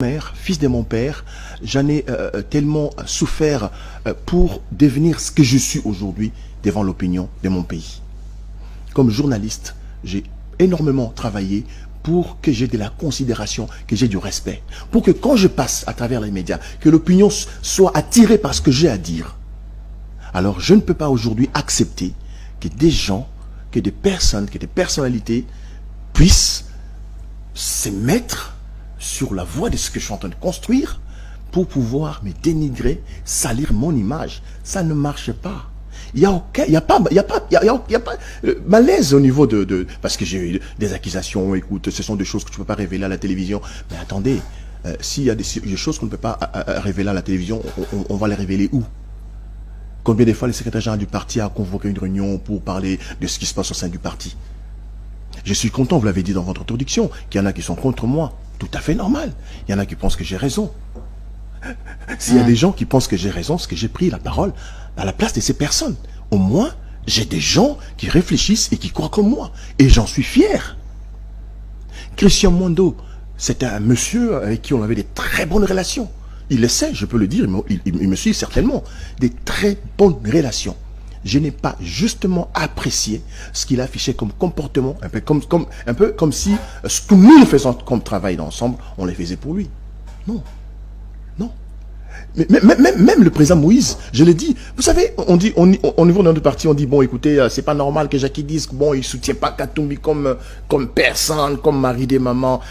Mère, fils de mon père, j'en ai tellement souffert pour devenir ce que je suis aujourd'hui devant l'opinion de mon pays. Comme journaliste, j'ai énormément travaillé pour que j'ai de la considération, que j'ai du respect. Pour que quand je passe à travers les médias, que l'opinion soit attirée par ce que j'ai à dire. Alors je ne peux pas aujourd'hui accepter que des gens, que des personnes, que des personnalités puissent se mettre sur la voie de ce que je suis en train de construire pour pouvoir me dénigrer, salir mon image. Ça ne marche pas. Il y a pas malaise au niveau parce que j'ai eu des accusations. Écoute, ce sont des choses que tu ne peux pas révéler à la télévision. Mais attendez, s'il y a des choses qu'on ne peut pas révéler à la télévision, on va les révéler où? Combien de fois le secrétaire général du parti a convoqué une réunion pour parler de ce qui se passe au sein du parti? Je suis content, vous l'avez dit dans votre introduction, qu'il y en a qui sont contre moi. Tout à fait normal. Il y en a qui pensent que j'ai raison. S'il y a des gens qui pensent que j'ai raison, c'est que j'ai pris la parole à la place de ces personnes. Au moins, j'ai des gens qui réfléchissent et qui croient comme moi. Et j'en suis fier. Christian Mondo, c'est un monsieur avec qui on avait des très bonnes relations. Il le sait, je peux le dire, il me suit certainement. Des très bonnes relations. Je n'ai pas justement apprécié ce qu'il affichait comme comportement, un peu comme si ce que nous faisons comme travail ensemble, on les faisait pour lui. Non. Non. Mais même le président Moïse, je l'ai dit, vous savez, on dit, au niveau de notre parti, on dit, bon, écoutez, c'est pas normal que Jackie dise que bon, il soutient pas Katumbi comme personne, comme mari des mamans,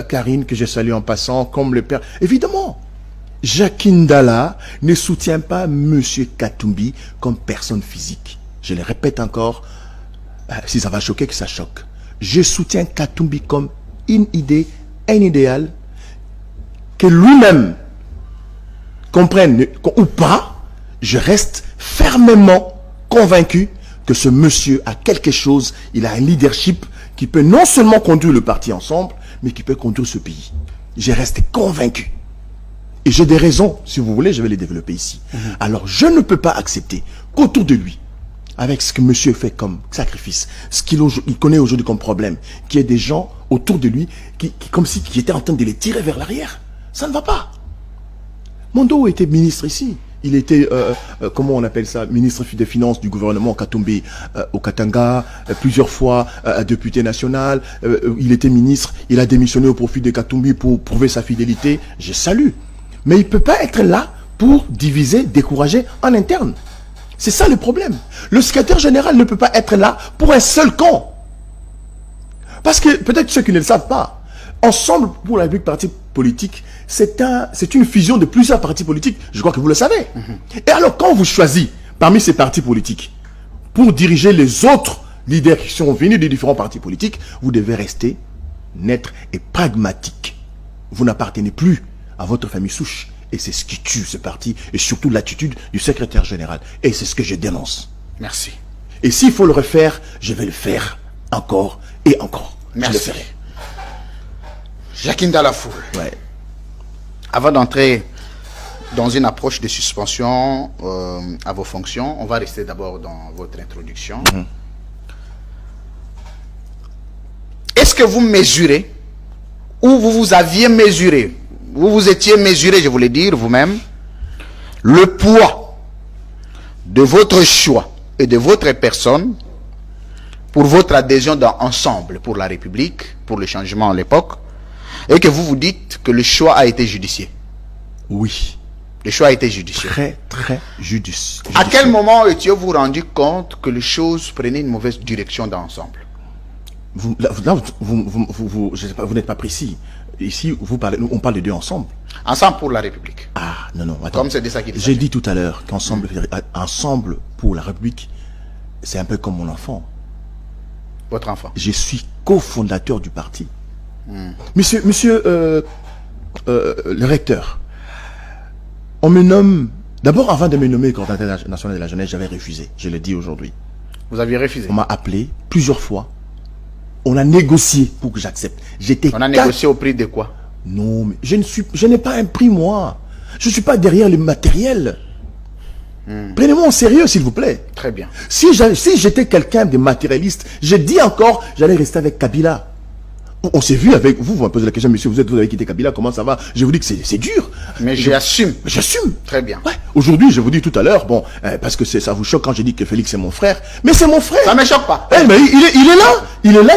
Karine, que je salue en passant, comme le père. Évidemment. Jackie Ndala ne soutient pas M. Katumbi comme personne physique. Je le répète encore, si ça va choquer, que ça choque. Je soutiens Katumbi comme une idée, un idéal, que lui-même comprenne ou pas, je reste fermement convaincu que ce monsieur a quelque chose, il a un leadership qui peut non seulement conduire le parti ensemble, mais qui peut conduire ce pays. Je reste convaincu. Et j'ai des raisons, si vous voulez, je vais les développer ici. Alors, je ne peux pas accepter qu'autour de lui, avec ce que monsieur fait comme sacrifice, ce qu'il connaît aujourd'hui comme problème, qu'il y ait des gens autour de lui qui étaient en train de les tirer vers l'arrière. Ça ne va pas. Mondo était ministre ici. Il était, comment on appelle ça, ministre des Finances du gouvernement Katumbi au Katanga, plusieurs fois député national. Il était ministre, il a démissionné au profit de Katumbi pour prouver sa fidélité. Je salue. Mais il ne peut pas être là pour diviser, décourager en interne. C'est ça le problème. Le secrétaire général ne peut pas être là pour un seul camp. Parce que peut-être ceux qui ne le savent pas, Ensemble pour la République parti politique, c'est une fusion de plusieurs partis politiques. Je crois que vous le savez. Et alors quand vous choisissez parmi ces partis politiques pour diriger les autres leaders qui sont venus des différents partis politiques, vous devez rester net et pragmatique. Vous n'appartenez plus à votre famille souche. Et c'est ce qui tue ce parti, et surtout l'attitude du secrétaire général. Et c'est ce que je dénonce. Merci. Et s'il faut le refaire, je vais le faire encore et encore. Merci. Je le ferai. Jackie Ndala Foul. Ouais. Avant d'entrer dans une approche de suspension à vos fonctions, on va rester d'abord dans votre introduction. Est-ce que vous mesurez, ou vous vous aviez mesuré, vous vous étiez mesuré, je voulais dire vous-même, le poids de votre choix et de votre personne pour votre adhésion dans Ensemble pour la République, pour le changement à l'époque, et que vous vous dites que le choix a été judicieux? Oui. Le choix a été judicieux. Très, très judicieux. À quel moment étiez-vous rendu compte que les choses prenaient une mauvaise direction dans Ensemble? Vous je sais pas, vous n'êtes pas précis. Ici, on parle de deux ensemble. Ensemble pour la République. Ah, non, non, attends. Comme c'est de ça qu'il s'agit. J'ai dit tout à l'heure qu'ensemble ensemble pour la République, c'est un peu comme mon enfant. Votre enfant. Je suis cofondateur du parti. Monsieur le recteur, on me nomme... D'abord, avant de me nommer coordinateur national de la jeunesse, j'avais refusé. Je le dis aujourd'hui. Vous aviez refusé? On m'a appelé plusieurs fois. On a négocié pour que j'accepte. On a négocié au prix de quoi? Non, mais je n'ai pas un prix, moi. Je ne suis pas derrière le matériel. Prenez-moi au sérieux, s'il vous plaît. Très bien. Si j'étais quelqu'un de matérialiste, je dis encore, j'allais rester avec Kabila. On s'est vu avec vous, vous me posez la question, monsieur, vous avez quitté Kabila, comment ça va? Je vous dis que c'est dur. Mais j'assume. J'assume. Très bien. Ouais. Aujourd'hui, je vous dis tout à l'heure, bon, parce que ça vous choque quand je dis que Félix est mon frère, mais c'est mon frère. Ça ne me choque pas. Mais il est là,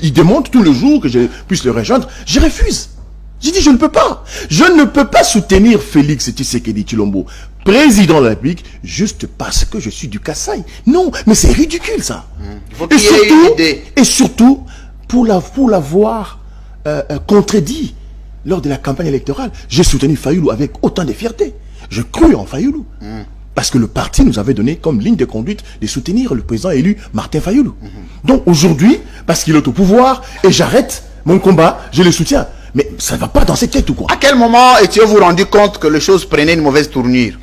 il démontre tout le jour que je puisse le rejoindre. Je refuse. J'ai dit, je ne peux pas. Je ne peux pas soutenir Félix Tshisekedi Tshilombo, président de la République, juste parce que je suis du Kasaï. Non, mais c'est ridicule, ça. Il faut qu'il y ait une idée. Et surtout, pour l'avoir contredit lors de la campagne électorale, j'ai soutenu Fayoulou avec autant de fierté. Je crus en Fayoulou. Parce que le parti nous avait donné comme ligne de conduite de soutenir le président élu Martin Fayoulou. Donc aujourd'hui, parce qu'il est au pouvoir, et j'arrête mon combat, je le soutiens. Mais ça ne va pas dans cette tête ou quoi? À quel moment étiez-vous rendu compte que les choses prenaient une mauvaise tournure?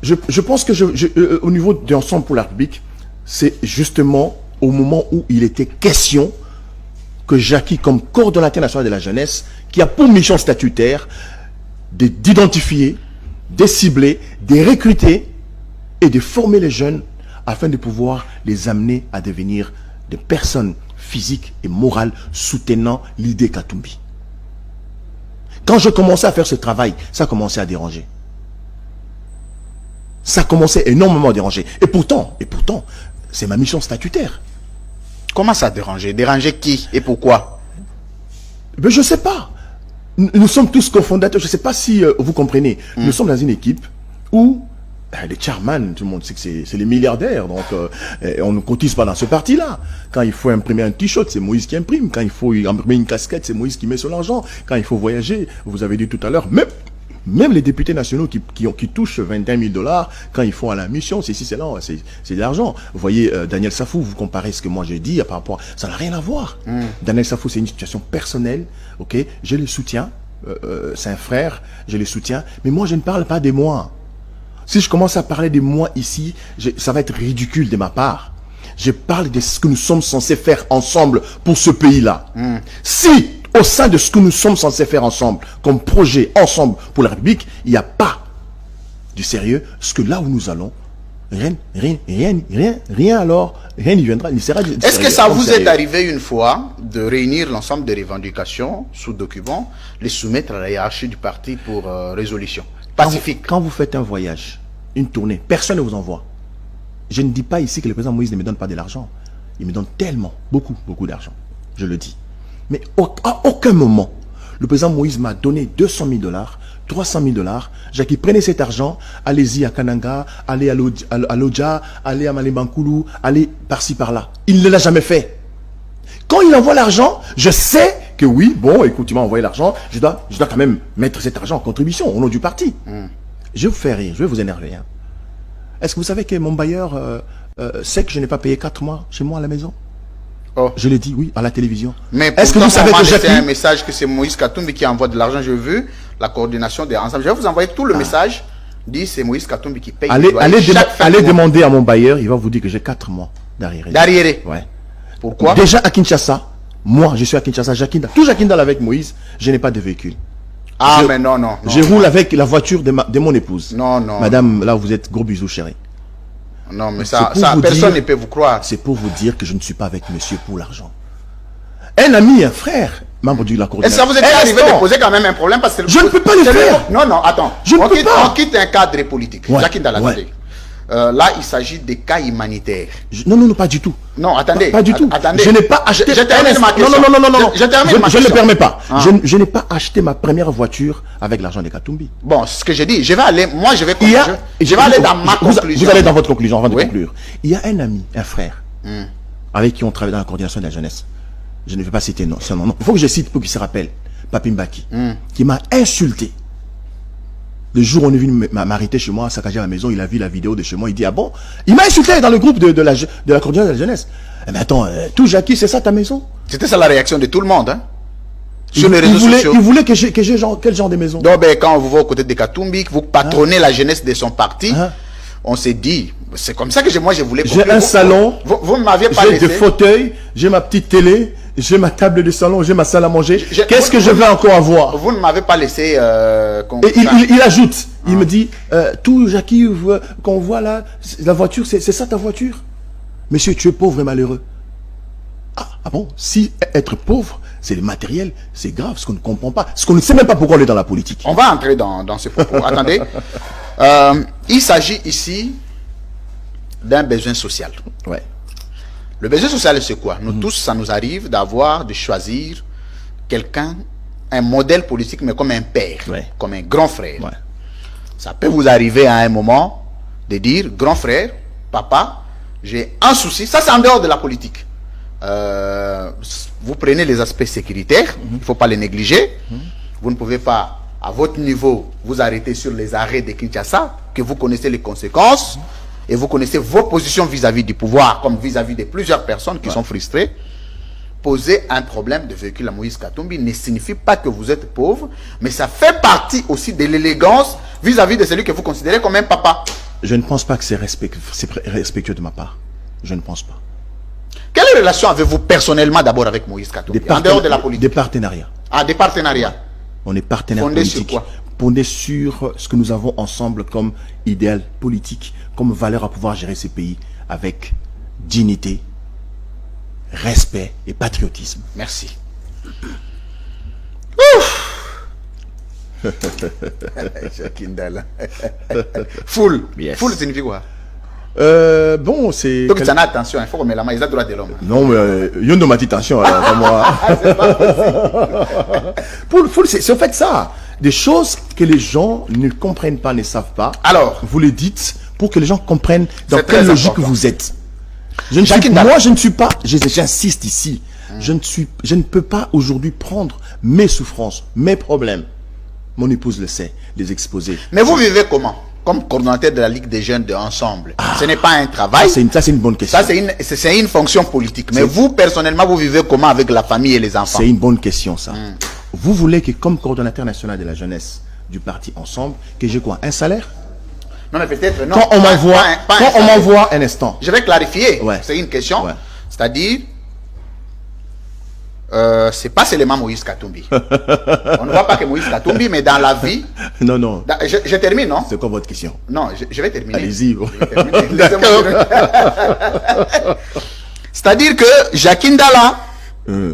Je pense que au niveau d'Ensemble pour la République, c'est justement au moment où il était question que j'acquis comme coordonnateur national de la jeunesse, qui a pour mission statutaire d'identifier, de cibler, de recruter et de former les jeunes afin de pouvoir les amener à devenir des personnes physiques et morales soutenant l'idée Katumbi. Quand je commençais à faire ce travail, ça commençait à déranger. Ça commençait énormément à déranger. Et pourtant, c'est ma mission statutaire. Comment ça déranger? Déranger qui et pourquoi? Mais je ne sais pas. Nous sommes tous cofondateurs. Je ne sais pas si vous comprenez. Nous sommes dans une équipe où les chairman, tout le monde sait que c'est les milliardaires. Donc, on ne cotise pas dans ce parti-là. Quand il faut imprimer un t-shirt, c'est Moïse qui imprime. Quand il faut imprimer une casquette, c'est Moïse qui met son argent. Quand il faut voyager, vous avez dit tout à l'heure, même les députés nationaux qui touchent 21 000 $, quand ils font à la mission, c'est de l'argent. Vous voyez, Daniel Safou, vous comparez ce que moi j'ai dit par rapport... Ça n'a rien à voir. Daniel Safou, c'est une situation personnelle. Ok, je le soutiens. C'est un frère, je le soutiens. Mais moi, je ne parle pas de moi. Si je commence à parler de moi ici, ça va être ridicule de ma part. Je parle de ce que nous sommes censés faire ensemble pour ce pays-là. Si, au sein de ce que nous sommes censés faire ensemble, comme projet ensemble pour la République, il n'y a pas du sérieux, ce que là où nous allons, rien alors, rien n'y viendra. Est-ce que ça vous est arrivé une fois de réunir l'ensemble des revendications sous document, les soumettre à la hiérarchie du parti pour résolution pacifique? Quand vous faites un voyage, une tournée, personne ne vous envoie. Je ne dis pas ici que le président Moïse ne me donne pas de l'argent. Il me donne tellement, beaucoup d'argent. Je le dis. Mais à aucun moment, le président Moïse m'a donné 200 000 $, 300 000 $. Jackie, prenez cet argent, allez-y à Kananga, allez à Lodja, allez à Malembankoulou, allez par-ci par-là. Il ne l'a jamais fait. Quand il envoie l'argent, je sais que oui, bon, écoute, il m'a envoyé l'argent, je dois quand même mettre cet argent en contribution au nom du parti. Je vais vous faire rire, je vais vous énerver. Hein. Est-ce que vous savez que mon bailleur sait que je n'ai pas payé 4 mois chez moi à la maison? Oh. Je l'ai dit, oui, à la télévision. Mais est-ce que vous savez que j'ai un message que c'est Moïse Katumbi qui envoie de l'argent? J'ai vu la coordination des ensembles. Je vais vous envoyer tout le message. Dit c'est Moïse Katumbi qui paye. Allez demander à mon bailleur, il va vous dire que j'ai 4 mois d'arriéré. D'arriéré? Ouais. Pourquoi? Déjà à Kinshasa, moi je suis à Kinshasa, tout Jakindal avec Moïse, je n'ai pas de véhicule. Mais non. Je roule avec la voiture de mon épouse. Non. Madame, là vous êtes gros bisous chérie. Non, mais ça personne ne peut vous croire. C'est pour vous dire que je ne suis pas avec monsieur pour l'argent. Un ami, un frère, membre de la coordination. Est-ce que vous êtes arrivé de poser quand même un problème parce que je ne peux pas le faire. Non, attends. On quitte un cadre politique. Ouais. Là, il s'agit des cas humanitaires. Non, pas du tout. Non, attendez. Pas du tout. Attendez. Je n'ai pas acheté... Je termine ma question. Non. Je termine ma question. Je ne le permets pas. Je n'ai pas acheté ma première voiture avec l'argent de Katumbi. Bon, ce que j'ai dit, je vais aller dans ma conclusion. Vous allez dans votre conclusion avant de conclure. Il y a un ami, un frère, avec qui on travaille dans la coordination de la jeunesse. Je ne vais pas citer son nom. Il faut que je cite pour qu'il se rappelle. Papimbaki, qui m'a insulté. Le jour où on est venu m'arrêter chez moi, saccager à la maison, il a vu la vidéo de chez moi, il dit, ah bon? Il m'a insulté dans le groupe de la coordination de la jeunesse. Mais attends, tout Jackie, c'est ça ta maison? C'était ça la réaction de tout le monde, hein? Sur les réseaux sociaux. Il voulait que j'ai quel genre de maison? Donc, quand vous va aux côtés de Katumbi, vous patronnez la jeunesse de son parti, on s'est dit, c'est comme ça que moi je voulais... J'ai un salon, vous ne m'aviez pas laissé... J'ai des fauteuils, j'ai ma petite télé, j'ai ma table de salon, j'ai ma salle à manger. Qu'est-ce que je vais encore avoir? Vous ne m'avez pas laissé... Et il ajoute, il me dit, tout Jackie qu'on voit là, la voiture, c'est ça ta voiture? Monsieur, tu es pauvre et malheureux. Ah bon? Si être pauvre, c'est le matériel, c'est grave, ce qu'on ne comprend pas, ce qu'on ne sait même pas pourquoi on est dans la politique. On va entrer dans ce propos. Attendez. Il s'agit ici d'un besoin social. Ouais. Le besoin social, c'est quoi? Nous tous, ça nous arrive de choisir quelqu'un, un modèle politique, mais comme un père, Ouais. comme un grand frère. Ouais. Ça peut vous arriver à un moment de dire, grand frère, papa, j'ai un souci. Ça, c'est en dehors de la politique. Vous prenez les aspects sécuritaires, il ne faut pas les négliger. Vous ne pouvez pas, à votre niveau, vous arrêter sur les arrêts de Kinshasa, que vous connaissez les conséquences, et vous connaissez vos positions vis-à-vis du pouvoir, comme vis-à-vis de plusieurs personnes qui sont frustrées. Poser un problème de véhicule à Moïse Katumbi ne signifie pas que vous êtes pauvre, mais ça fait partie aussi de l'élégance vis-à-vis de celui que vous considérez comme un papa. Je ne pense pas que c'est respectueux de ma part. Je ne pense pas. Quelle relation avez-vous personnellement d'abord avec Moïse Katumbi, en dehors de la politique? Des partenariats. Ah, des partenariats. On est partenaires Fondés sur politiques. quoi? Fondés sur ce que nous avons ensemble comme idéal politique, comme valeur à pouvoir gérer ces pays avec dignité, respect et patriotisme. Merci. Kindala. Full. Yes. Full signifie quoi? Bon, c'est... Donc, ça n'a attention, il faut qu'on met la main, ils ont droit de l'homme. Non, mais Yondo m'a dit attention, alors, pas moi. C'est en fait ça. Des choses que les gens ne comprennent pas, ne savent pas. Alors, vous le dites pour que les gens comprennent dans C'est quelle très logique important. vous êtes. Moi, je ne suis pas, j'insiste ici, je ne peux pas aujourd'hui prendre mes souffrances, mes problèmes. Mon épouse le sait, les exposer. mais vous vivez comment? Comme coordonnateur de la Ligue des jeunes de Ensemble. Ce n'est pas un travail. Ça, c'est une bonne question. Ça, c'est une fonction politique. Mais vous, personnellement, vous vivez comment avec la famille et les enfants? C'est une bonne question, ça. Vous voulez que, comme coordonnateur national de la jeunesse du parti Ensemble, que j'ai quoi? Un salaire? Non, mais peut-être non. Quand on m'envoie, un instant. Je vais clarifier. Ouais. C'est une question. Ouais. C'est-à-dire, c'est pas seulement Moïse Katumbi. On ne voit pas que Moïse Katumbi, mais dans la vie. Non, non. Je termine, non? C'est quoi votre question? Non, je vais terminer. Allez-y. Je vais terminer. Laissez-moi terminer. C'est-à-dire que Jacques Ndala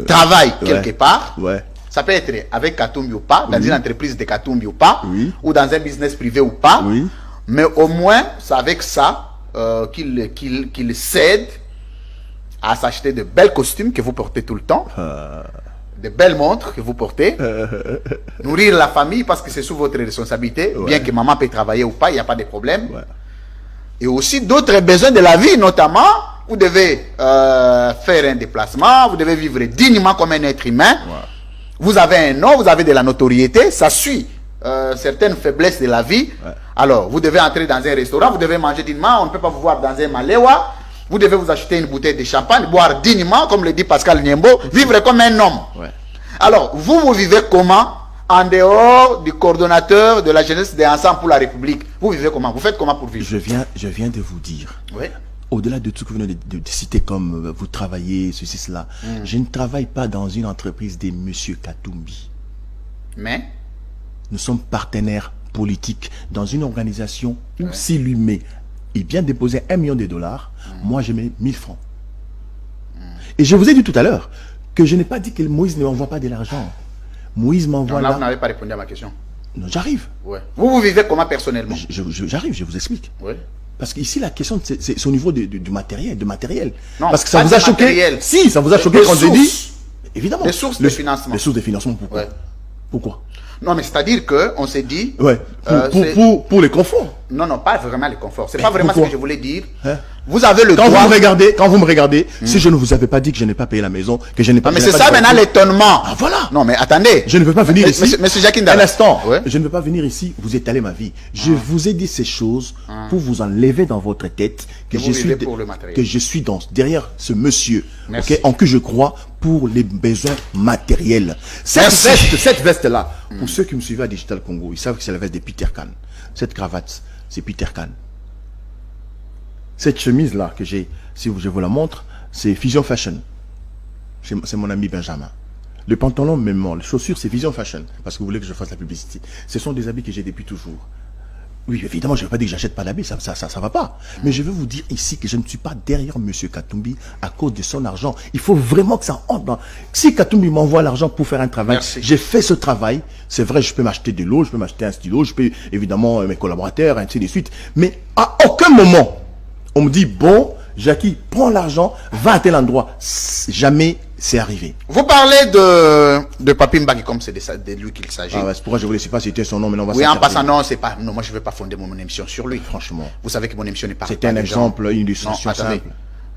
travaille quelque part. Ouais. Ça peut être avec Katumbi ou pas, dans une entreprise de Katumbi ou pas, Oui. ou dans un business privé ou pas. Oui. Mais au moins, c'est avec ça qu'il cède à s'acheter de belles costumes que vous portez tout le temps, de belles montres que vous portez, nourrir la famille parce que c'est sous votre responsabilité, bien que maman peut travailler ou pas, il n'y a pas de problème. Ouais. Et aussi d'autres besoins de la vie, notamment, vous devez faire un déplacement, vous devez vivre dignement comme un être humain. Ouais. Vous avez un nom, vous avez de la notoriété, ça suit certaines faiblesses de la vie. Ouais. Alors, vous devez entrer dans un restaurant, vous devez manger dignement, on ne peut pas vous voir dans un malewa. Vous devez vous acheter une bouteille de champagne, boire dignement, comme le dit Pascal Niembo, vivre comme un homme. Ouais. Alors, vous vivez comment en dehors du coordonnateur de la jeunesse des Ensemble pour la République? Vous vivez comment? Vous faites comment pour vivre? Je viens de vous dire. Oui. Au-delà de tout ce que vous venez de citer comme vous travaillez, ceci, cela, je ne travaille pas dans une entreprise de Monsieur Katumbi. Mais, Nous sommes partenaires politiques dans une organisation où si lui met, il vient déposer $1 million, moi je mets 1000 francs. Et je vous ai dit tout à l'heure que je n'ai pas dit que Moïse ne m'envoie pas de l'argent. Moïse m'envoie là, vous là. n'avez pas répondu à ma question. Non, j'arrive. Ouais. Vous vivez comment personnellement? J'arrive, je vous explique. Oui. Parce qu'ici, la question, c'est au niveau du matériel, Non, parce que ça pas vous a du choqué. matériel. Si, ça vous a choqué Les quand j'ai sources. dit. Évidemment. Les sources de financement. Les sources de financement, pourquoi? Ouais. Pourquoi? Non, mais c'est-à-dire qu'on s'est dit... Ouais. Pour les conforts. Non, pas vraiment le confort. C'est Mais pas vraiment ce pourquoi? que je voulais dire. Hein? Vous avez le Quand droit... vous me regardez, si je ne vous avais pas dit que je n'ai pas payé la maison, que je n'ai pas... Ah, mais je n'ai c'est pas ça de maintenant voiture. l'étonnement. Ah, voilà. Non, mais attendez. Je ne veux pas venir ici. Monsieur Jacques Un Ndala. instant. Ouais. Je ne veux pas venir ici vous étaler ma vie. Je vous ai dit ces choses pour vous enlever dans votre tête que vous je suis vivez pour le matériel. que je suis derrière ce monsieur, Merci. ok, en que je crois pour les besoins matériels. Merci. Cette veste là, pour ceux qui me suivaient à Digital Congo, ils savent que c'est la veste de Peter Can. Cette cravate, c'est Peter Can. Cette chemise là que j'ai, si je vous la montre, c'est Fusion Fashion. C'est mon ami Benjamin. Le pantalon, même les chaussures, c'est Vision Fashion. Parce que vous voulez que je fasse la publicité. Ce sont des habits que j'ai depuis toujours. Oui, évidemment, je ne veux pas dire que j'achète pas d'habits, ça va pas. Mais je veux vous dire ici que je ne suis pas derrière M. Katumbi à cause de son argent. Il faut vraiment que ça entre dans... Si Katumbi m'envoie l'argent pour faire un travail, j'ai fait ce travail. C'est vrai, je peux m'acheter de l'eau, je peux m'acheter un stylo, je peux évidemment mes collaborateurs, ainsi de suite. Mais à aucun moment, on me dit, bon, Jackie, prends l'argent, va à tel endroit. Jamais c'est arrivé. Vous parlez de Papi Mbaki comme c'est de lui qu'il s'agit. Ah ouais, c'est pourquoi je ne voulais pas citer son nom, mais on va oui, en passant, non, c'est pas. Non, moi je ne vais pas fonder mon émission sur lui. Franchement. Vous savez que mon émission ne parle pas des gens. C'était un exemple, une illustration non, attendez.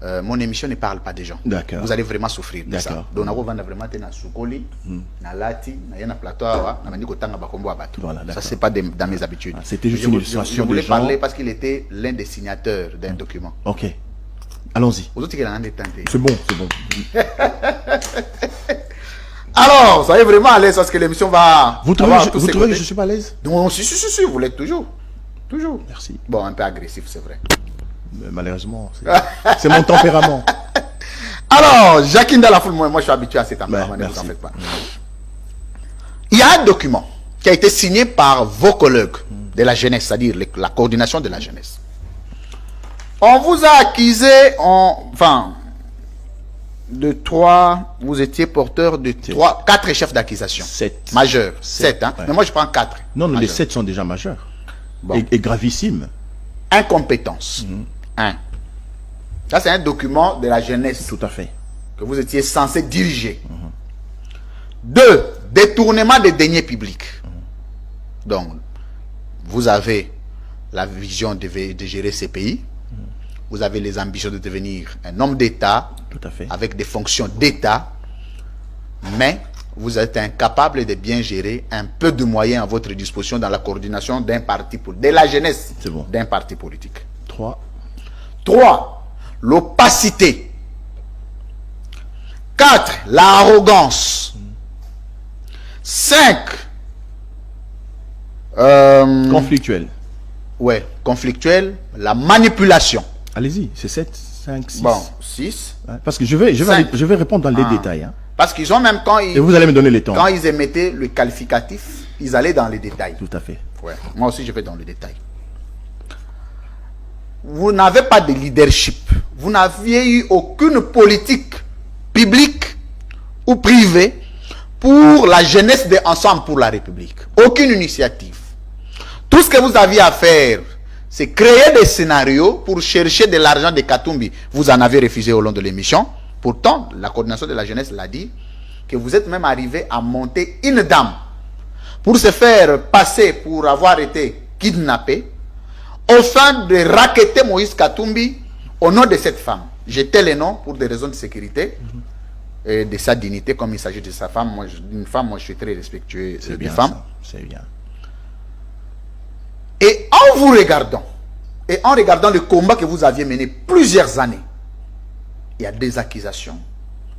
simple. Mon émission ne parle pas des gens. D'accord. Vous allez vraiment souffrir de ça. Donc, on va vraiment être dans Soukoli, dans Lati, dans le plateau, Voilà, ça, c'est pas dans mes habitudes. C'était juste une illustration. Je voulais parler parce qu'il était l'un des signataires d'un document. Ok. Allons-y. C'est bon, c'est bon. Alors, soyez vraiment à l'aise parce que l'émission va... Vous trouvez que je ne suis pas à l'aise? Non, si, vous l'êtes toujours. Toujours. Merci. Bon, un peu agressif, c'est vrai. Mais malheureusement, c'est mon tempérament. Alors, Jackie Ndalafoul, moi je suis habitué à cet tempérament, ne vous en faites pas. Il y a un document qui a été signé par vos collègues de la jeunesse, c'est-à-dire la coordination de la jeunesse. On vous a accusé, vous étiez porteur de 4 chefs d'accusation. 7. Majeurs. 7, hein? Ouais. Mais moi je prends 4. Non, les 7 sont déjà majeurs. Bon. Et gravissimes. Incompétence. 1. Ça, c'est un document de la jeunesse. Tout à fait. Que vous étiez censé diriger. 2. Détournement des deniers publics. Donc, vous avez la vision de gérer ces pays. Vous avez les ambitions de devenir un homme d'État. Tout à fait. Avec des fonctions d'État. Mais vous êtes incapable de bien gérer un peu de moyens à votre disposition dans la coordination d'un parti politique. De la jeunesse d'un parti politique. 3. 3. L'opacité. 4. L'arrogance. 5. Conflictuel. Ouais, conflictuel. La manipulation. Allez-y, c'est 7, 5, 6. Bon, 6. Parce que je vais répondre dans les détails. Hein. Parce qu'ils ont même Et vous allez me donner les temps. Quand ils émettaient le qualificatif, ils allaient dans les détails. Tout à fait. Ouais. Moi aussi, je vais dans les détails. Vous n'avez pas de leadership. Vous n'aviez eu aucune politique publique ou privée pour la jeunesse de Ensemble pour la République. Aucune initiative. Tout ce que vous aviez à faire, c'est créer des scénarios pour chercher de l'argent de Katumbi. Vous en avez refusé au long de l'émission. Pourtant, la coordination de la jeunesse l'a dit, que vous êtes même arrivé à monter une dame pour se faire passer pour avoir été kidnappé, au fin de racketter Moïse Katumbi au nom de cette femme. J'étais les noms pour des raisons de sécurité et de sa dignité, comme il s'agit de sa femme. Moi, je suis très respectueux des femmes. C'est bien. Et en vous regardant, et en regardant le combat que vous aviez mené plusieurs années, il y a des accusations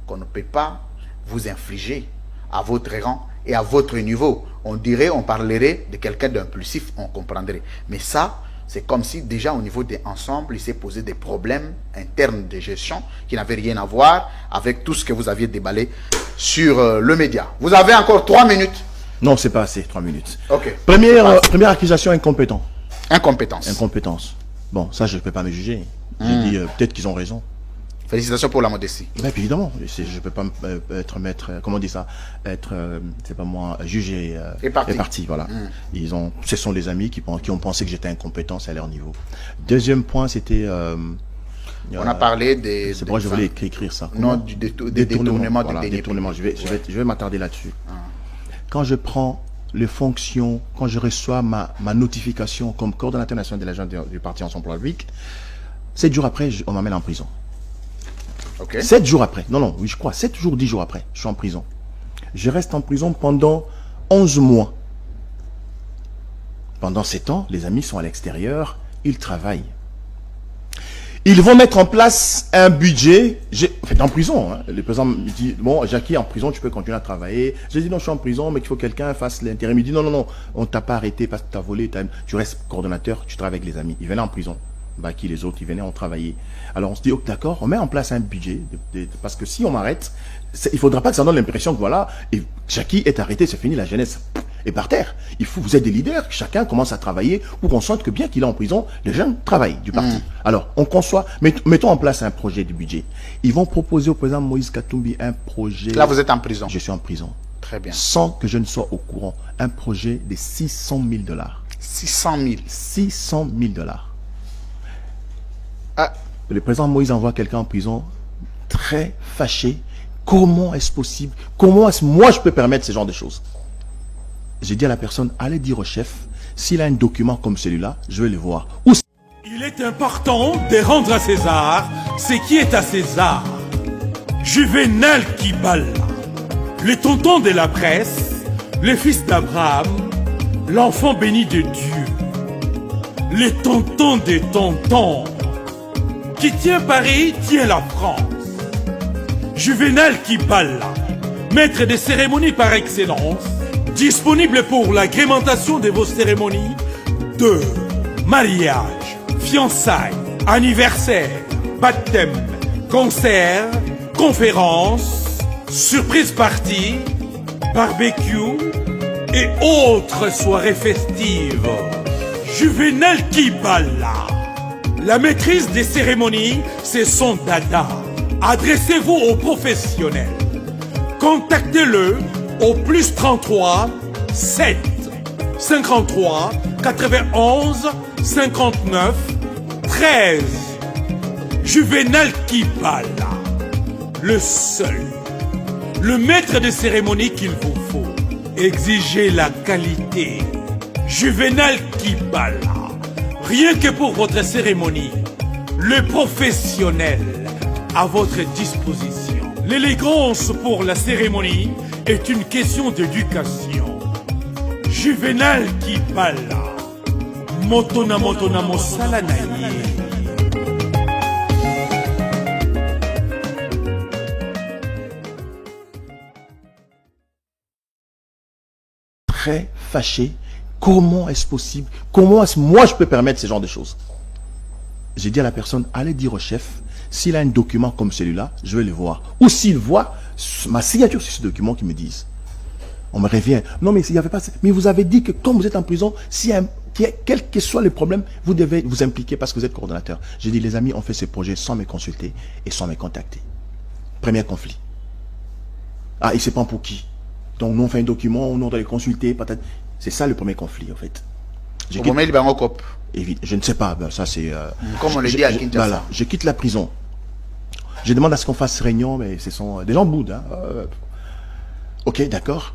qu'on ne peut pas vous infliger à votre rang et à votre niveau. On parlerait de quelqu'un d'impulsif, on comprendrait. Mais ça, c'est comme si déjà au niveau des ensembles, il s'est posé des problèmes internes de gestion qui n'avaient rien à voir avec tout ce que vous aviez déballé sur le média. Vous avez encore 3 minutes. Non, c'est pas assez, 3 minutes. Ok. Première accusation, incompétent. Incompétence. Bon, ça, je ne peux pas me juger. J'ai dit, peut-être qu'ils ont raison. Félicitations pour la modestie. Ben, évidemment, je ne peux pas être maître, comment on dit ça, être, c'est pas moi, jugé et parti, voilà. Ce sont des amis qui ont pensé que j'étais incompétent à leur niveau. Deuxième point, c'était... on a parlé des... C'est pourquoi je voulais écrire ça. Non, du détournement de deniers. Détournement, je vais m'attarder là-dessus. Quand je prends les fonctions, quand je reçois ma notification comme coordonnateur national de l'agence du parti Ensemble pour la République, 7 jours après, on m'amène en prison. Okay. 7 jours après, oui je crois, 7 jours, 10 jours après, je suis en prison. Je reste en prison pendant 11 mois. Pendant 7 ans, les amis sont à l'extérieur, ils travaillent. Ils vont mettre en place un budget. En fait, en prison, hein, le président me dit, bon, Jackie, en prison, tu peux continuer à travailler. J'ai dit, non, je suis en prison, mais qu'il faut que quelqu'un fasse l'intérim. Il dit, non, on t'a pas arrêté parce que tu as volé, tu restes coordonnateur, tu travailles avec les amis. Ils venaient en prison. Qui les autres, ils venaient en travailler. Alors on se dit, oh, d'accord, on met en place un budget, parce que si on m'arrête, il ne faudra pas que ça donne l'impression que voilà, et Jackie est arrêté, c'est fini la jeunesse. est par terre. Vous êtes des leaders, chacun commence à travailler pour qu'on sente que bien qu'il est en prison, les jeunes travaillent du parti. Alors, on conçoit, mettons en place un projet de budget. Ils vont proposer au président Moïse Katumbi un projet. Là, vous êtes en prison. Je suis en prison. Très bien. Sans que je ne sois au courant. Un projet de 600 000 $. 600 000. 600 000 $. Ah. Le président Moïse envoie quelqu'un en prison très fâché. Comment est-ce possible? Comment est-ce moi je peux permettre ce genre de choses? J'ai dit à la personne, allez dire au chef, s'il a un document comme celui-là, je vais le voir. Il est important de rendre à César ce qui est à César. Juvénal Kiballa, le tonton de la presse, le fils d'Abraham, l'enfant béni de Dieu, le tonton des tontons, qui tient Paris, tient la France. Juvénal Kiballa, maître des cérémonies par excellence, disponible pour l'agrémentation de vos cérémonies de mariage, fiançailles, anniversaire, baptême, concert, conférence, surprise party, barbecue et autres soirées festives. Juvénal Kiballa, la maîtrise des cérémonies, c'est son dada. Adressez-vous aux professionnels. Contactez-le au plus 33 7 53 91 59 13. Juvénal Kiballa, le seul, le maître de cérémonie qu'il vous faut. Exigez la qualité. Juvénal Kiballa, rien que pour votre cérémonie, le professionnel à votre disposition. L'élégance pour la cérémonie est une question d'éducation. Juvénal Kiballa, motona mosala na ye. Très fâché. Comment est-ce possible? Comment est-ce moi je peux permettre ce genre de choses? J'ai dit à la personne, allez dire au chef, s'il a un document comme celui-là, je vais le voir. Ou s'il voit ma signature sur ce document, qu'il me dise. On me revient. Non, mais il n'y avait pas. Mais vous avez dit que comme vous êtes en prison, quel que soit le problème, vous devez vous impliquer parce que vous êtes coordonnateur. J'ai dit, les amis, on fait ce projet sans me consulter et sans me contacter. Premier conflit. Ah, il ne sait pas pour qui. Donc, nous, on fait un document, on doit les consulter. C'est ça le premier conflit, en fait. Je ne sais pas, ben, ça c'est... comme on le dit à Kinshasa. Voilà, je quitte la prison. Je demande à ce qu'on fasse réunion, mais ce sont des gens boudent. Hein. Ok, d'accord.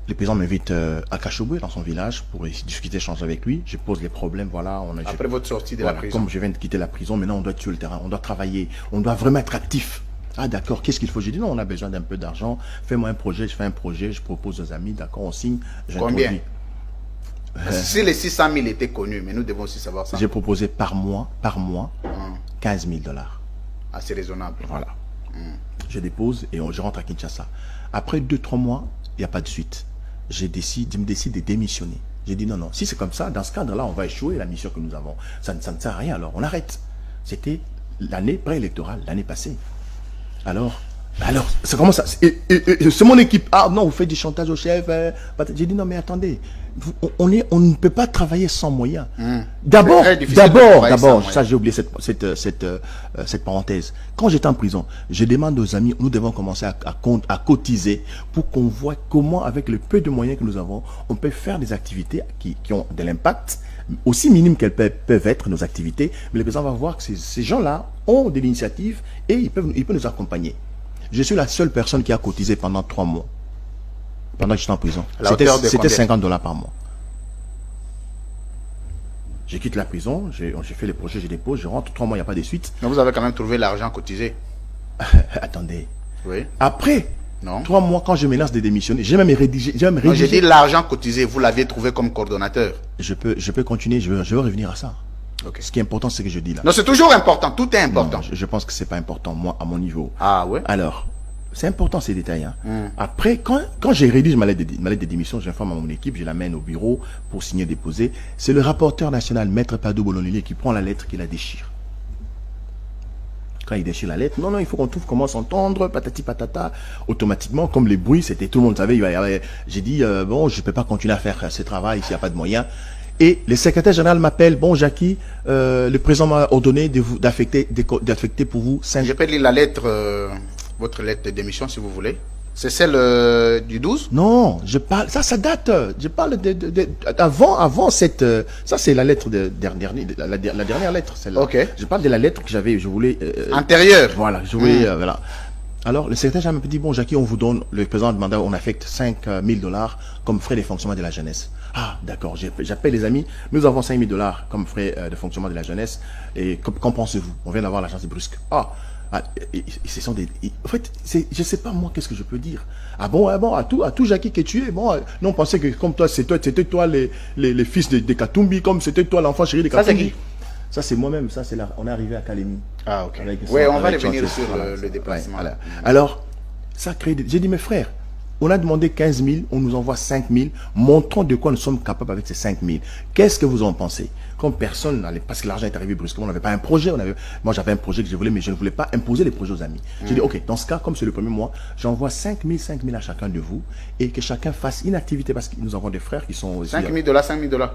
Le président m'invite à Kachoboué, dans son village, pour discuter, échanger avec lui. Je pose les problèmes, voilà. Après votre sortie de la prison. Comme je viens de quitter la prison, maintenant on doit être sur le terrain, on doit travailler, on doit vraiment être actif. Ah d'accord, qu'est-ce qu'il faut? J'ai dit non, on a besoin d'un peu d'argent. Fais-moi un projet, je fais un projet, je propose aux amis, d'accord, on signe. Combien? Si les 600 000 étaient connus, mais nous devons aussi savoir ça. J'ai proposé par mois, 15 000 $. Assez raisonnable. Voilà. Je dépose et je rentre à Kinshasa. Après 2-3 mois, il n'y a pas de suite. Je me décide de démissionner. J'ai dit non, non, si c'est comme ça, dans ce cadre-là, on va échouer la mission que nous avons. Ça ne sert à rien, alors on arrête. C'était l'année préélectorale, l'année passée. Alors, ça commence à... C'est mon équipe. Ah non, vous faites du chantage au chef. J'ai dit non, mais attendez. On ne peut pas travailler sans moyens. D'abord, ça j'ai oublié cette parenthèse. Quand j'étais en prison, je demande aux amis, nous devons commencer à cotiser pour qu'on voit comment, avec le peu de moyens que nous avons, on peut faire des activités qui ont de l'impact, aussi minimes qu'elles peuvent être nos activités, mais le président va voir que ces gens-là ont de l'initiative et ils peuvent nous accompagner. Je suis la seule personne qui a cotisé pendant 3 mois. Pendant que j'étais en prison. C'était 50 $ par mois. Je quitte la prison, j'ai fait les projets, je dépose, je rentre, 3 mois, il n'y a pas de suite. Mais vous avez quand même trouvé l'argent cotisé. Attendez. Oui. Après, non. 3 mois, quand je menace de démissionner, j'ai même rédigé. J'ai dit l'argent cotisé, vous l'aviez trouvé comme coordonnateur. Je peux continuer, je vais revenir à ça. Okay. Ce qui est important, c'est que je dis là. Non, c'est toujours important, tout est important. Non, je pense que c'est pas important, moi, à mon niveau. Ah ouais. Alors, c'est important ces détails. Hein. Après, quand j'ai rédigé ma lettre de démission, j'informe à mon équipe, je l'amène au bureau pour signer, déposer. C'est le rapporteur national, Maître Padou Bolonili, qui prend la lettre, qui la déchire. Quand il déchire la lettre, non, il faut qu'on trouve comment s'entendre, patati patata. Automatiquement, comme les bruits, c'était tout le monde savait. J'ai dit, bon, je peux pas continuer à faire ce travail s'il n'y a pas de moyens. Et le secrétaire général m'appelle, bon, Jackie, le président m'a ordonné d'affecter pour vous 5... Je peux lire la lettre, votre lettre de démission, si vous voulez. C'est celle du 12? Non, je parle, ça date. Je parle avant cette, ça c'est la lettre la dernière lettre, celle-là. Ok. Je parle de la lettre que je voulais. Antérieure. Voilà, je voulais, voilà. Alors, le secrétaire général m'a dit, bon, Jackie, on vous donne, le président demanda, on affecte $5,000 comme frais de fonctionnement de la jeunesse. Ah, d'accord, j'appelle les amis, nous avons $5,000 comme frais de fonctionnement de la jeunesse, et qu'en pensez-vous? On vient d'avoir l'agence de Brusque. Ce sont des... En fait, je sais pas moi qu'est-ce que je peux dire. Ah bon, à tout Jackie que tu es, bon, nous on pensait que comme toi, c'était toi les fils de Katumbi, comme c'était toi l'enfant chéri de Katumbi. Ça c'est qui? Ça c'est moi-même, ça c'est là, on est arrivé à Kalemi. Ah ok. Oui, on va revenir sur le déplacement. Ouais, voilà. Alors, ça crée... J'ai dit, mes frères, on a demandé 15 000, on nous envoie 5 000. Montrons de quoi nous sommes capables avec ces 5 000. Qu'est-ce que vous en pensez? Comme personne, parce que l'argent est arrivé brusquement, on n'avait pas un projet. Moi, j'avais un projet que je voulais, mais je ne voulais pas imposer les projets aux amis. J'ai dit, ok, dans ce cas, comme c'est le premier mois, j'envoie 5 000 à chacun de vous et que chacun fasse une activité parce que nous avons des frères qui sont aussi... $5,000.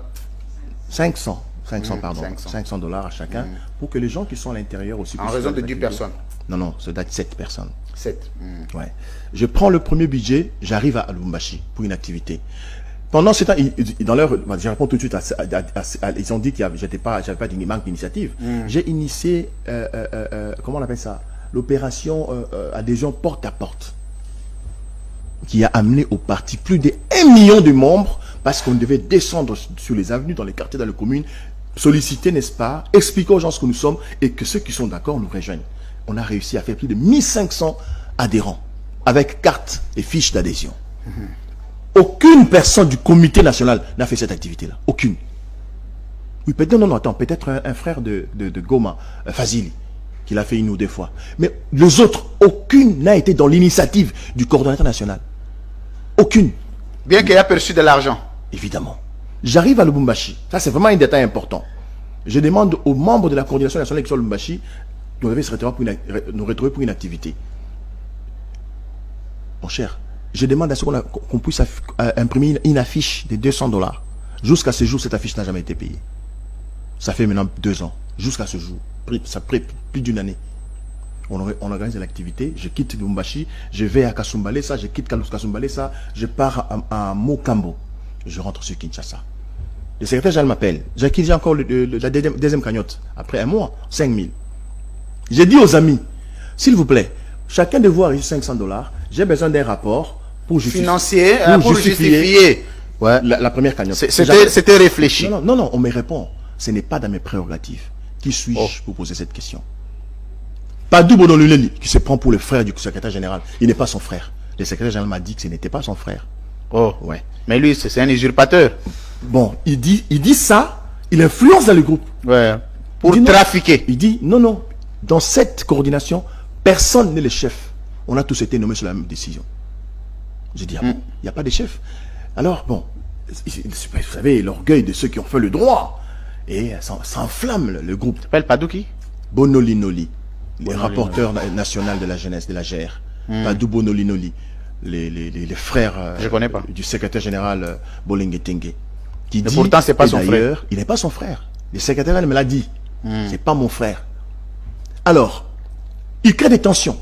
500, pardon. $500 à chacun pour que les gens qui sont à l'intérieur aussi... En raison de 10 personnes. Non, ça date 7 personnes. 7. Ouais. Je prends le premier budget, j'arrive à Lubumbashi pour une activité. Pendant ce temps, je réponds tout de suite ils ont dit que j'avais pas manque d'initiative. J'ai initié, comment on appelle ça, l'opération adhésion porte à porte, qui a amené au parti plus de 1 million de membres, parce qu'on devait descendre sur les avenues, dans les quartiers, dans les communes, solliciter, n'est-ce pas, expliquer aux gens ce que nous sommes et que ceux qui sont d'accord nous rejoignent. On a réussi à faire plus de 1500 adhérents avec carte et fiches d'adhésion. Aucune personne du comité national n'a fait cette activité-là. Aucune. Oui, peut-être un frère de Goma, Fazili, qui l'a fait 1 ou 2 fois. Mais les autres, aucune n'a été dans l'initiative du coordonnateur national. Aucune. Bien qu'il ait perçu de l'argent. Évidemment. J'arrive à Lubumbashi. Ça, c'est vraiment un détail important. Je demande aux membres de la coordination nationale qui sont à Lubumbashi de nous retrouver pour une activité. Mon cher, je demande à ce qu'on puisse imprimer une affiche de $200. Jusqu'à ce jour, cette affiche n'a jamais été payée. Ça fait maintenant 2 ans. Jusqu'à ce jour. Ça prend plus d'1 année. On organise l'activité. Je quitte Lubumbashi. Je vais à Kasumbalesa. Je quitte Kasumbalesa. Je pars à Mokambo. Je rentre sur Kinshasa. Le secrétaire général m'appelle. J'ai encore la deuxième cagnotte. Après 1 mois, 5 000. J'ai dit aux amis, s'il vous plaît, chacun de vous a reçu $500. J'ai besoin d'un rapport pour justifier. Financier, pour justifier. Ouais. La première cagnotte. C'était réfléchi. Non, on me répond. Ce n'est pas dans mes prérogatives. Qui suis-je pour poser cette question? Padou Bonoluleli, qui se prend pour le frère du secrétaire général. Il n'est pas son frère. Le secrétaire général m'a dit que ce n'était pas son frère. Oh, ouais. Mais lui, c'est un usurpateur. Bon, il dit ça, il influence dans le groupe. Ouais. Pour trafiquer. Il dit, non, dans cette coordination, personne n'est le chef. On a tous été nommés sur la même décision. J'ai dit, ah bon, il n'y a pas de chef. Alors, bon, vous savez, l'orgueil de ceux qui ont fait le droit. Et ça enflamme le groupe. T'appelles Padou qui? Bonolinoli, le rapporteur national de la jeunesse, de la GR. Padou Bonolinoli, les frères je connais pas. Du secrétaire général Bolengetenge. Qui dit, pourtant, c'est pas son frère. Il n'est pas son frère. Le secrétaire général me l'a dit. C'est pas mon frère. Alors, il crée des tensions.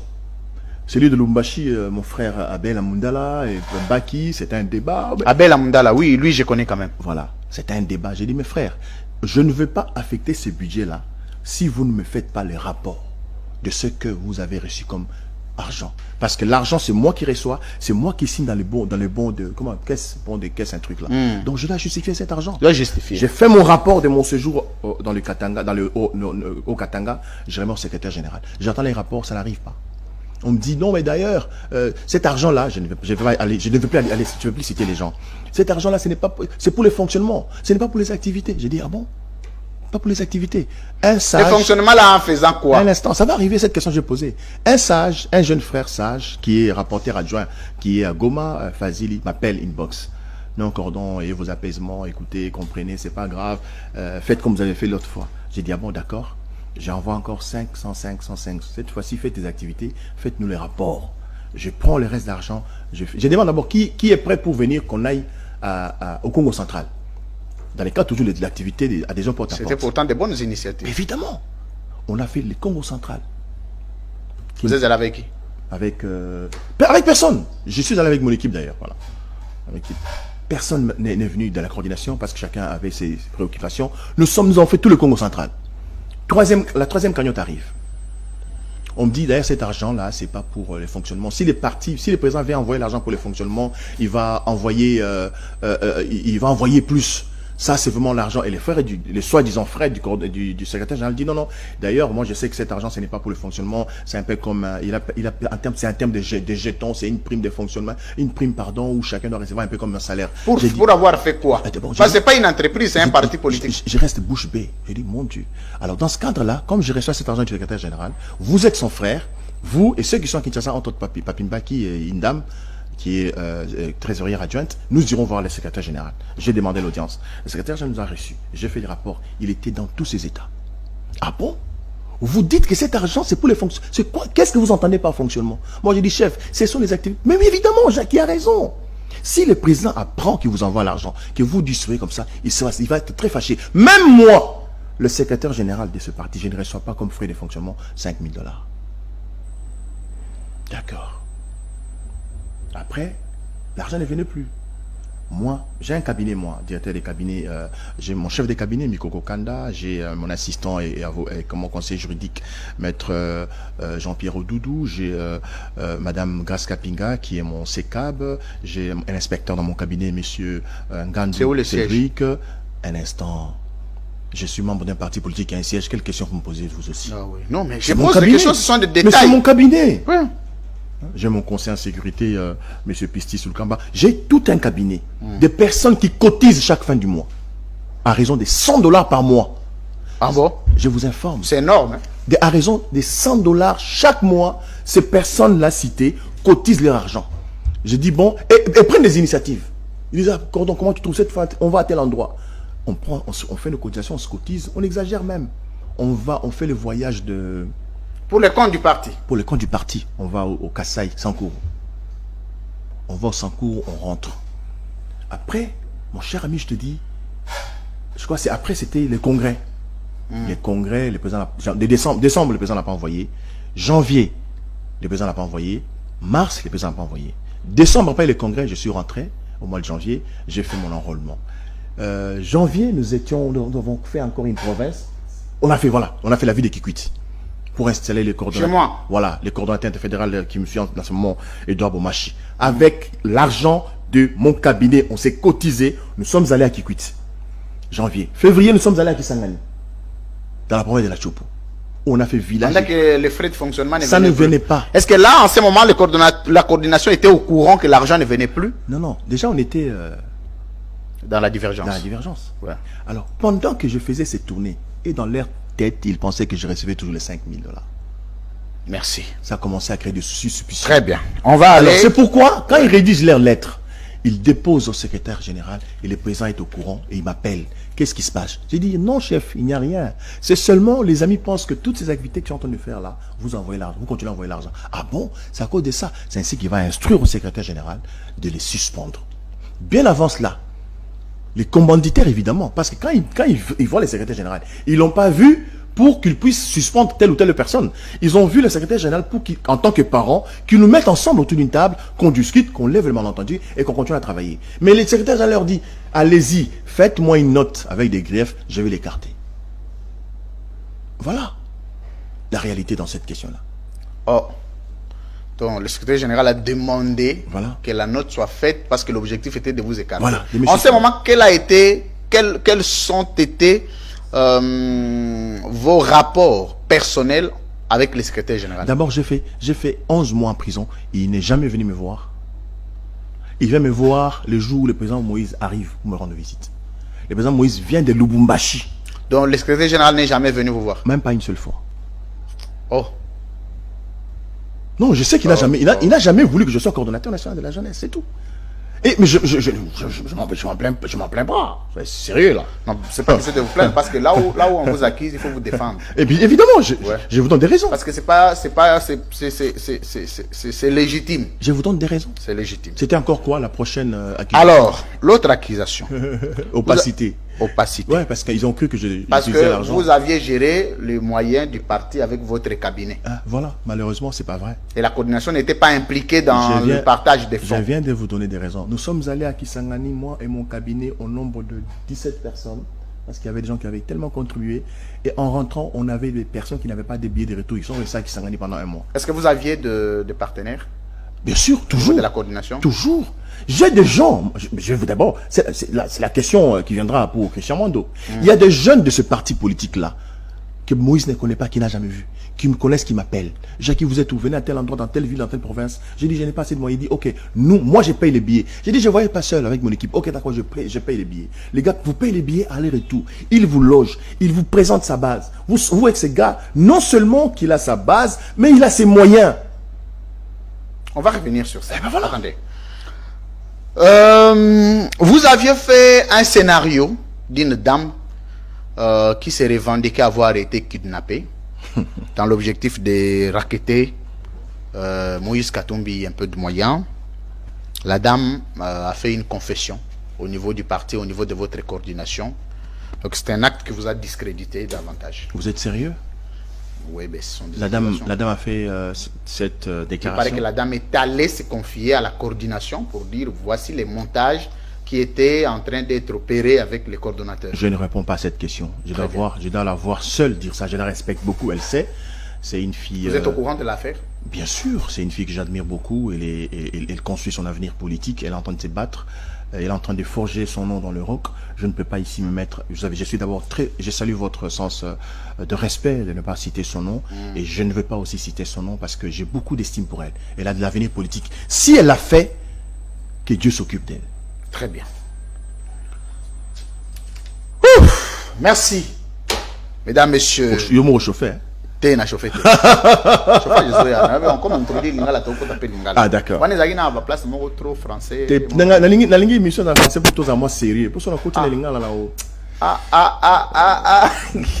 Celui de Lubumbashi, mon frère Abel Amundala et Baki, c'était un débat. Abel Amundala, oui, lui je connais quand même. Voilà, c'était un débat. J'ai dit, mes frères, je ne veux pas affecter ce budget-là si vous ne me faites pas les rapports de ce que vous avez reçu comme argent. Parce que l'argent, c'est moi qui reçois, c'est moi qui signe dans les bons de bon de caisse, un truc là. Donc je dois justifier cet argent. Je dois justifier. J'ai fait mon rapport de mon séjour dans le Katanga, au Katanga, je remets au secrétaire général. J'attends les rapports, ça n'arrive pas. On me dit non, mais d'ailleurs, cet argent-là, je ne veux plus citer les gens. Cet argent-là, c'est pour le fonctionnement, ce n'est pas pour les activités. J'ai dit ah bon? Pas pour les activités. Un sage. Le fonctionnement là en faisant quoi? Un instant, ça va arriver cette question que j'ai posée. Un sage, un jeune frère sage, qui est rapporteur adjoint, qui est à Goma, Fazili, m'appelle inbox. Non, cordon, et vos apaisements, écoutez, comprenez, c'est pas grave, faites comme vous avez fait l'autre fois. J'ai dit ah bon, d'accord. J'envoie encore 500. Cette fois-ci, faites tes activités, faites-nous les rapports. Je prends le reste d'argent. Je demande d'abord qui est prêt pour venir qu'on aille au Congo central. Dans les cas toujours de l'activité à des gens porte-à-porte. C'était pourtant de bonnes initiatives. Évidemment. On a fait le Congo central. Vous êtes allé avec qui? Avec personne. Je suis allé avec mon équipe d'ailleurs. Voilà. Personne n'est venu dans la coordination parce que chacun avait ses préoccupations. Nous avons fait tout le Congo central. La troisième cagnotte arrive. On me dit d'ailleurs cet argent-là, c'est pas pour les fonctionnements. Si le président vient envoyer l'argent pour les fonctionnements, il va envoyer plus. Ça, c'est vraiment l'argent. Et les soi-disant frères du secrétaire général disent non. D'ailleurs, moi, je sais que cet argent, ce n'est pas pour le fonctionnement. C'est un peu comme, c'est un terme de jetons, c'est une prime de fonctionnement, où chacun doit recevoir un peu comme un salaire. Pour avoir fait quoi? Parce que c'est pas une entreprise, c'est un parti politique. Je reste bouche bée. Je dis, mon Dieu. Alors, dans ce cadre-là, comme je reçois cet argent du secrétaire général, vous êtes son frère, vous et ceux qui sont à Kinshasa, entre autres Papimbaki et Indam, qui est trésorière adjointe, nous irons voir le secrétaire général. J'ai demandé l'audience. Le secrétaire général nous a reçus. J'ai fait les rapports. Il était dans tous ses états. Ah bon? Vous dites que cet argent, c'est pour les fonctionnements. C'est quoi? Qu'est-ce que vous entendez par fonctionnement? Moi, j'ai dit, chef, ce sont les activités. Mais évidemment, Jacques a raison. Si le président apprend qu'il vous envoie l'argent, que vous distribuez comme ça, il va être très fâché. Même moi, le secrétaire général de ce parti, je ne reçois pas comme frais de fonctionnement 5 000 $. D'accord. Après, l'argent ne venait plus. Moi, j'ai un cabinet, directeur des cabinets. J'ai mon chef de cabinet, Mikoko Kanda. J'ai mon assistant et mon conseiller juridique, maître Jean-Pierre Odoudou. J'ai madame Grace Kapinga, qui est mon CECAB. J'ai un inspecteur dans mon cabinet, monsieur Ngandou Cédric. Un instant. Je suis membre d'un parti politique qui a un siège. Quelles questions vous me posez, vous aussi? Ah oui. Non, mais je pose des questions, ce sont des détails. Mais c'est mon cabinet. Oui. J'ai mon conseiller en sécurité, M. Pisti Soulkamba. J'ai tout un cabinet de personnes qui cotisent chaque fin du mois à raison de 100 $ par mois. Ah bon? Je vous informe. C'est énorme. Hein? À raison de 100 $ chaque mois, ces personnes-là citées cotisent leur argent. Je dis bon, et prennent des initiatives. Ils disent, ah, Cordon, comment tu trouves cette fois? On va à tel endroit. On fait nos cotisations, on se cotise, on exagère même. On fait le voyage de... Pour les comptes du parti. Pour les comptes du parti, on va au Kassai, Sankourou. On va au Sankourou, on rentre. Après, mon cher ami, je te dis, je crois que c'était les congrès. Les congrès, le président, décembre, le président n'a pas envoyé. Janvier, le président n'a pas envoyé. Mars, le président n'a pas envoyé. Décembre, après les congrès, je suis rentré au mois de janvier, j'ai fait mon enrôlement. Janvier, nous avons fait encore une province. On a fait la ville de Kikwit. Pour installer les coordonnateurs. Chez moi. Voilà, les coordonnateurs interfédérales qui me suivent en ce moment, Edouard Bomachi. Avec l'argent de mon cabinet, on s'est cotisé, nous sommes allés à Kikwit. Janvier. Février, nous sommes allés à Kisangani. Dans la province de la Chopo. On a fait village. Pendant que les frais de fonctionnement ça ne venait pas. Est-ce que là, en ce moment, la coordination était au courant que l'argent ne venait plus? Non. Déjà, on était... dans la divergence. Dans la divergence. Ouais. Alors, pendant que je faisais ces tournées, et dans leur tête, ils pensaient que je recevais toujours les 5 000 $. Merci. Ça a commencé à créer des suspicions. Très bien. On va aller... Alors, c'est pourquoi, quand ils rédigent leurs lettres, ils déposent au secrétaire général et le président est au courant et il m'appelle. Qu'est-ce qui se passe? J'ai dit, non chef, il n'y a rien. C'est seulement, les amis pensent que toutes ces activités que tu es en train de faire là, vous envoyez l'argent, vous continuez à envoyer l'argent. Ah bon? C'est à cause de ça. C'est ainsi qu'il va instruire au secrétaire général de les suspendre. Bien avant cela, les commanditaires, évidemment, parce que quand ils voient le secrétaire général, ils l'ont pas vu pour qu'ils puissent suspendre telle ou telle personne. Ils ont vu le secrétaire général pour qu'en tant que parents, qu'ils nous mettent ensemble autour d'une table, qu'on discute, qu'on lève le malentendu et qu'on continue à travailler. Mais le secrétaire général leur dit, allez-y, faites-moi une note avec des griefs, je vais l'écarter. Voilà la réalité dans cette question-là. Oh. Donc, le secrétaire général a demandé voilà. que la note soit faite parce que l'objectif était de vous écarter. Voilà, en ce moment, quels sont été vos rapports personnels avec le secrétaire général? D'abord, j'ai fait 11 mois en prison. Il n'est jamais venu me voir. Il vient me voir le jour où le président Moïse arrive pour me rendre visite. Le président Moïse vient de Lubumbashi. Donc, le secrétaire général n'est jamais venu vous voir? Même pas une seule fois. Oh. Non, je sais qu'il n'a jamais voulu que je sois coordonnateur national de la jeunesse, c'est tout. Mais je m'en plains pas. C'est sérieux, là. Non, c'est pas question de vous plaindre, parce que là où on vous accuse, il faut vous défendre. Et puis, évidemment, je vous donne des raisons. Parce que c'est légitime. Je vous donne des raisons. C'est légitime. C'était encore quoi, la prochaine accusation? Alors, l'autre accusation. Opacité. Opacité. Ouais, parce qu'ils ont cru que Parce j'utilisais que l'argent. vous aviez géré les moyens du parti avec votre cabinet. Ah, voilà, malheureusement, c'est pas vrai. Et la coordination n'était pas impliquée dans le partage des fonds. Je viens de vous donner des raisons. Nous sommes allés à Kisangani, moi et mon cabinet, au nombre de 17 personnes. Parce qu'il y avait des gens qui avaient tellement contribué. Et en rentrant, on avait des personnes qui n'avaient pas de billets de retour. Ils sont restés à Kisangani pendant un mois. Est-ce que vous aviez de partenaires? Bien sûr, toujours. De la coordination? Toujours. J'ai des gens, je vais d'abord, c'est la question qui viendra pour Christian Mando. Il y a des jeunes de ce parti politique-là que Moïse ne connaît pas, qui n'a jamais vu, qui me connaissent, qui m'appellent. Jackie, vous êtes où? Venez à tel endroit, dans telle ville, dans telle province. J'ai dit, je n'ai pas assez de moyens. Il dit, ok, moi je paye les billets. J'ai dit, je ne voyais pas seul avec mon équipe. Ok, d'accord, je paye les billets. Les gars, vous payez les billets aller-retour. Il vous loge, il vous présente sa base. Vous avec ces gars, non seulement qu'il a sa base, mais il a ses moyens. On va revenir sur ça. Eh ben voilà. Attendez. Vous aviez fait un scénario d'une dame qui s'est revendiquée avoir été kidnappée dans l'objectif de racketter Moïse Katumbi un peu de moyens. La dame a fait une confession au niveau du parti, au niveau de votre coordination. Donc c'est un acte qui vous a discrédité davantage. Vous êtes sérieux? Oui, mais ce sont des La dame a fait cette déclaration. Il paraît que la dame est allée se confier à la coordination pour dire voici les montages qui étaient en train d'être opérés avec les coordonnateurs. Je ne réponds pas à cette question. Je dois la voir seule dire ça. Je la respecte beaucoup. Elle sait. C'est une fille. Vous êtes au courant de l'affaire? Bien sûr. C'est une fille que j'admire beaucoup. Elle construit son avenir politique. Elle est en train de se battre. Elle est en train de forger son nom dans le rock. Je ne peux pas ici me mettre. Vous savez, je suis d'abord je salue votre sens de respect de ne pas citer son nom. Et je ne veux pas aussi citer son nom parce que j'ai beaucoup d'estime pour elle. Elle a de l'avenir politique. Si elle l'a fait, que Dieu s'occupe d'elle. Très bien. Ouf, merci. Mesdames, messieurs. Je me réchauffe. T'es na chauffé. Ah d'accord. On est allé dans la place mon trop français. Na lingi émission en français pour tous à moi sérieux. Pour ça on continue linga là là-haut.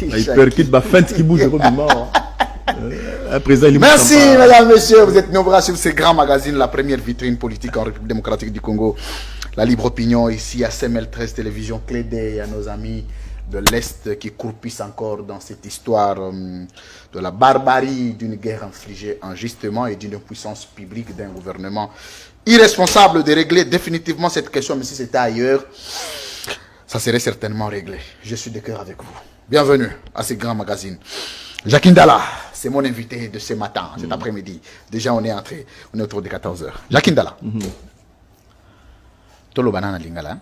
Il percute ba fente qui bouge rapidement. Merci mesdames, messieurs, vous êtes nombreux sur ce grand magazine, la première vitrine politique en République démocratique du Congo. La libre opinion ici à CML13 Télévision, clé d'aide à nos amis de l'Est qui croupissent encore dans cette histoire de la barbarie d'une guerre infligée injustement et d'une puissance publique d'un gouvernement irresponsable de régler définitivement cette question. Mais si c'était ailleurs, ça serait certainement réglé. Je suis de cœur avec vous. Bienvenue à ce grand magazine. Jackie Ndala, c'est mon invité de ce matin, cet après-midi. Déjà, on est autour de 14h. Jackie Ndala. Tolo banana lingala.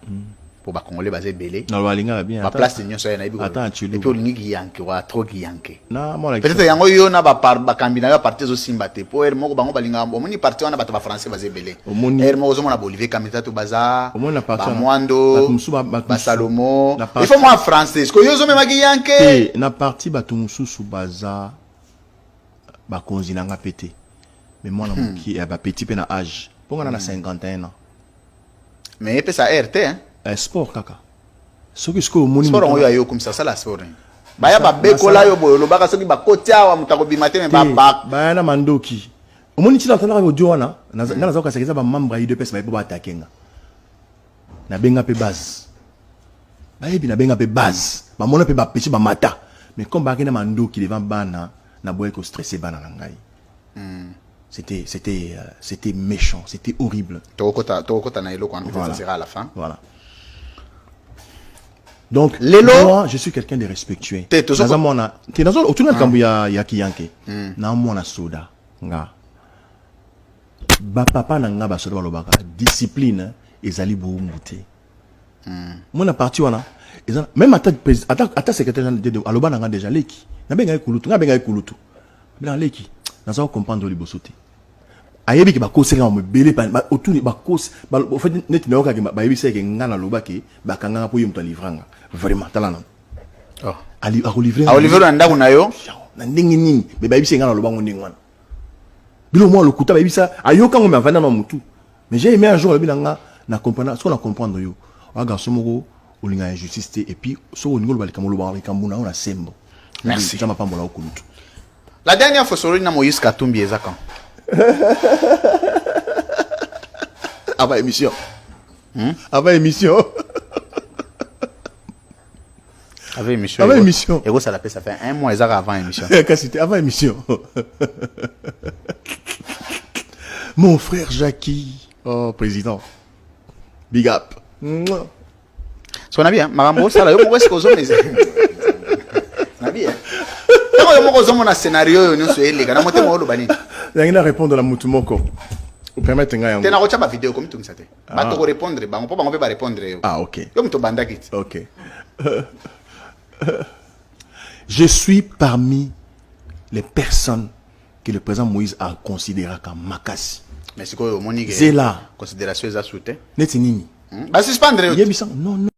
Pour ba Congolais basé belé. Non, ba lingala bien. Ba place de nyonso na ibi. Attends, tu et puis on lingi yanke wa trop yanke. Non, moi peut-être yango yo na ba kambina ba parti zo simbate. Po er moko bango balinga omoni parti wana bato ba français basé belé. Er moko zo mona Bolivie kamita to baza. Ba Mwando. Ba Salomo. Il faut moi français. Est-ce que yo zo me magi yanke? Na parti bato mususu baza ba konzina nga pété. Mais moi na qui ba petit pe na âge. Ponga na 51 ans. Mais peut ça RT hein. Sport kaka. Soki sko moni sport on yo comme ça la sport. Baya ba bekola yo boyo lobaka soki ba kotia wa mutako bimate me ba ba. Baya na mandoki. Omoni tila tala ko diwana na za ka sekeza ba mambra yi de pesa ba ba atakenga. Na benga pe base. Ba yebi na benga pe base. Ba mona pe ba petit ba mata. Mais comme ba kena mandoki devant bana na boye ko stressé bana na ngai. C'était méchant, c'était horrible. Voilà. Ça sera à la fin. Voilà. Donc, moi, je suis quelqu'un de respectueux. Dans autour Kambuya Yakiyanke. Na mona soda. Nga. Ba papa na nga ba soda balobaka. Discipline ezali boumute. Mona parti wana. Même atta secrétaire de aloba na nga déjà leki. Na benga ekulutu, na benga ekulutu. Na leki. Na ça comprendre li bosote. Ayebi ki ba koseka mo belé pa autour ba kos ba au fait net na yoka ki ba yebi seke ngana loba ki ba kanga po yimto livranga vraiment talana oh ali a livrer na ndako na yo na ndingi nini me ba yebi seke ngana loba ngondi ngwana bilo mo lokuta ba yebi sa ayoka ngo me avanda na mutu mais j'ai aimé un jour le bilanga na comprendre ce qu'on a comprendre yo wa garçon moko olinga injustice et puis so oningo balika mo loba kamuna on a sembo. Merci. Ça m'a pas mbola okulutu. La dernière fois sur Moïse Katumbi ezaka. Avant émission. Avant émission. Avant émission. Avant émission. Et ça l'appelle ça fait 1 mois ezaka avant émission. Quand c'était avant émission. Mon frère Jackie. Oh président. Big up. Ce qu'on a bien, Marambo, ça là, où est-ce qu'on a les nabi hein. On a un scénario, nous sommes les gars, on a monté bani. Il y a répondre à la mutumoko. Vous permettez nga yango. Tena ko chaba vidéo comme tout ça. Ba to répondre, ba on peut pas répondre. Ah OK. Comme to banda kit. OK. Je suis parmi les personnes que le président Moïse a considéré comme makasi. Mais c'est quoi monique? C'est là. Considération est à soutenir. Netinini. Ba suspendre. Yebisan. Non non.